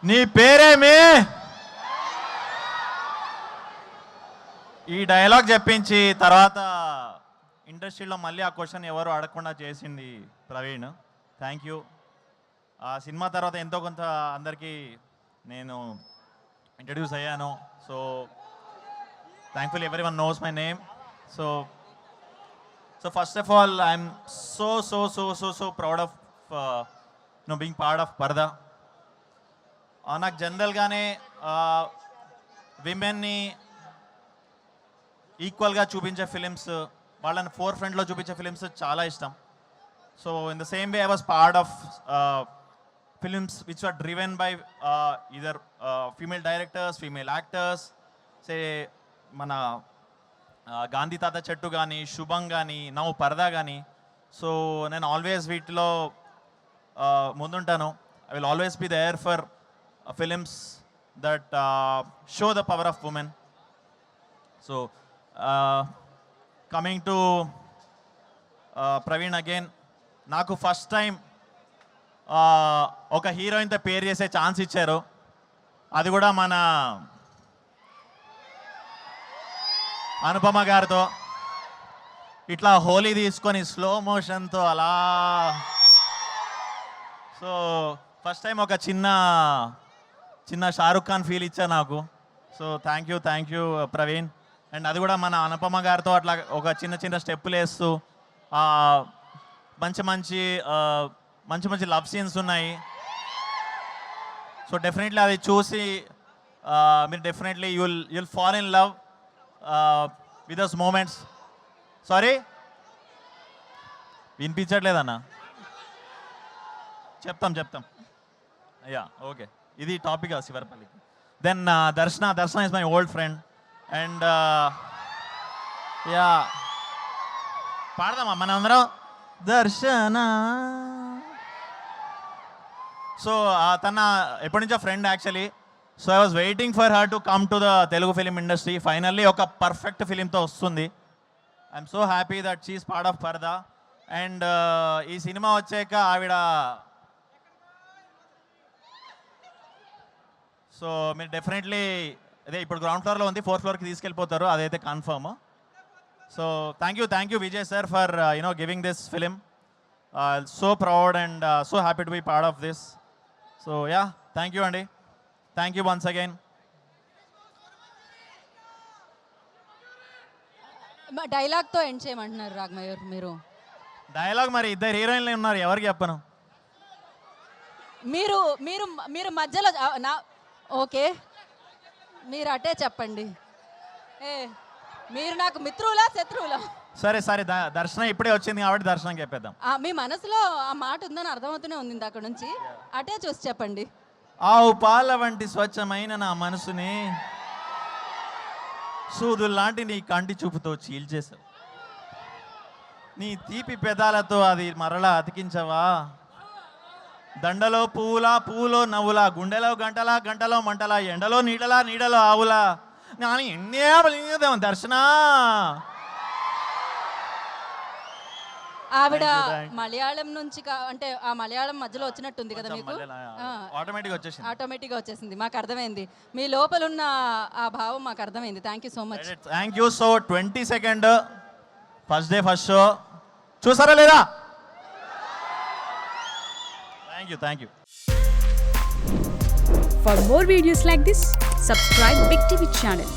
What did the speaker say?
నీ పేరేమి? ఈ డైలాగ్ చెప్పించి తర్వాత ఇండస్ట్రీలో మళ్ళీ ఆ క్వశ్చన్ ఎవరు అడగకుండా చేసింది ప్రవీణ్. Thank you. ఆ సినిమా తర్వాత ఎంతో కొంత అందరికీ నేను ఇంట్రడ్యూస్ అయ్యాను. So thankfully everyone knows my name. So first of all I'm so proud of being part of Paradha. నాకు జనరల్గానే విమెన్ని ఈక్వల్గా చూపించే ఫిలిమ్స్, వాళ్ళని ఫోర్ ఫ్రంట్లో చూపించే ఫిలిమ్స్ చాలా ఇష్టం. So in the same way I was part of films which are driven by either female directors, female actors. Say మన గాంధీ తాత చెట్టు కానీ, శుభం కానీ, నవ్వు పరదా కానీ. సో నేను ఆల్వేస్ వీటిలో ముందుంటాను. I will always be there for films that show the power of women. So coming to Praveen again, నాకు ఫస్ట్ టైం ఒక హీరోయిన్తో పేరు చేసే ఛాన్స్ ఇచ్చారు. అది కూడా మన అనుపమ గారితో. ఇట్లా హోలీ తీసుకొని స్లో మోషన్తో అలా. సో ఫస్ట్ టైం ఒక చిన్న షారుఖ్ ఖాన్ ఫీల్ ఇచ్చా నాకు. So thank you Praveen. And అది కూడా మన అనుపమ గారితో అట్లా ఒక చిన్న స్టెప్పులు వేస్తూ మంచి మంచి లవ్ సీన్స్ ఉన్నాయి. సో డెఫినెట్లీ అది చూసి మీరు definitely you'll fall in love with those moments. Sorry వినిపించట్లేదన్నా? చెప్తాం. యా ఓకే, ఇది టాపిక్ శివరపల్లికి. Then Darshana is my old friend. And yeah పాడదామా మనం అందరం దర్శన. సో తన ఎప్పటి నుంచో friend actually. So I was waiting for her to come to the Telugu film industry. Finally ఒక పర్ఫెక్ట్ ఫిలింతో వస్తుంది. I'm so happy that she's part of పరదా. అండ్ ఈ సినిమా వచ్చాక ఆవిడ, సో మీరు డెఫినెట్లీ అదే ఇప్పుడు గ్రౌండ్ ఫ్లోర్లో ఉంది, 4th ఫ్లోర్కి తీసుకెళ్ళిపోతారు, అదైతే confirm. So thank you Vijay sir for giving this film. So proud and so happy to be part of this. So yeah thank you అండి. Thank you once again. డైలాగ్తో ఎండ్ చేయమంటున్నారు రాఘమయూర్ మీరు. డైలాగ్ మరి ఇద్దరు హీరోయిన్లు ఉన్నారు, ఎవరికి చెప్పను. మీరు మీరు మీరు మధ్యలో ఓకే మీరు అటే చెప్పండి. మీరు నాకు మిత్రులా శత్రువులా? సరే దర్శనం ఇప్పుడే వచ్చింది కాబట్టి దర్శనం చెప్పేద్దాం. మీ మనసులో ఆ మాట ఉందని అర్థమవుతూనే ఉంది అక్కడ నుంచి. అటే చూసి చెప్పండి. ఆవు పాల వంటి స్వచ్ఛమైన నా మనసుని సూదుల్లాంటి నీ కంటి చూపుతో చీల్చేశావు. నీ తీపి పెదాలతో అది మరలా అతికించవా? దండలో పువ్వులో నవ్వులా, గుండెలో గంటలో మంటలా, ఎండలో నీడలో ఆవులా. నాని ఎన్నే దర్శన. ఆవిడ మలయాళం నుంచి అంటే ఆ మలయాళం మధ్యలో వచ్చినట్టుంది కదా మీకు? ఆటోమేటిక్గా వచ్చేసింది. మాకు అర్థమైంది, మీ లోపల ఉన్న ఆ భావం మాకు అర్థమైంది. Thank you so much. Thank you. So 22nd first day first show చూసారా లేదా? Thank you. For more videos like this, subscribe Big TV channel.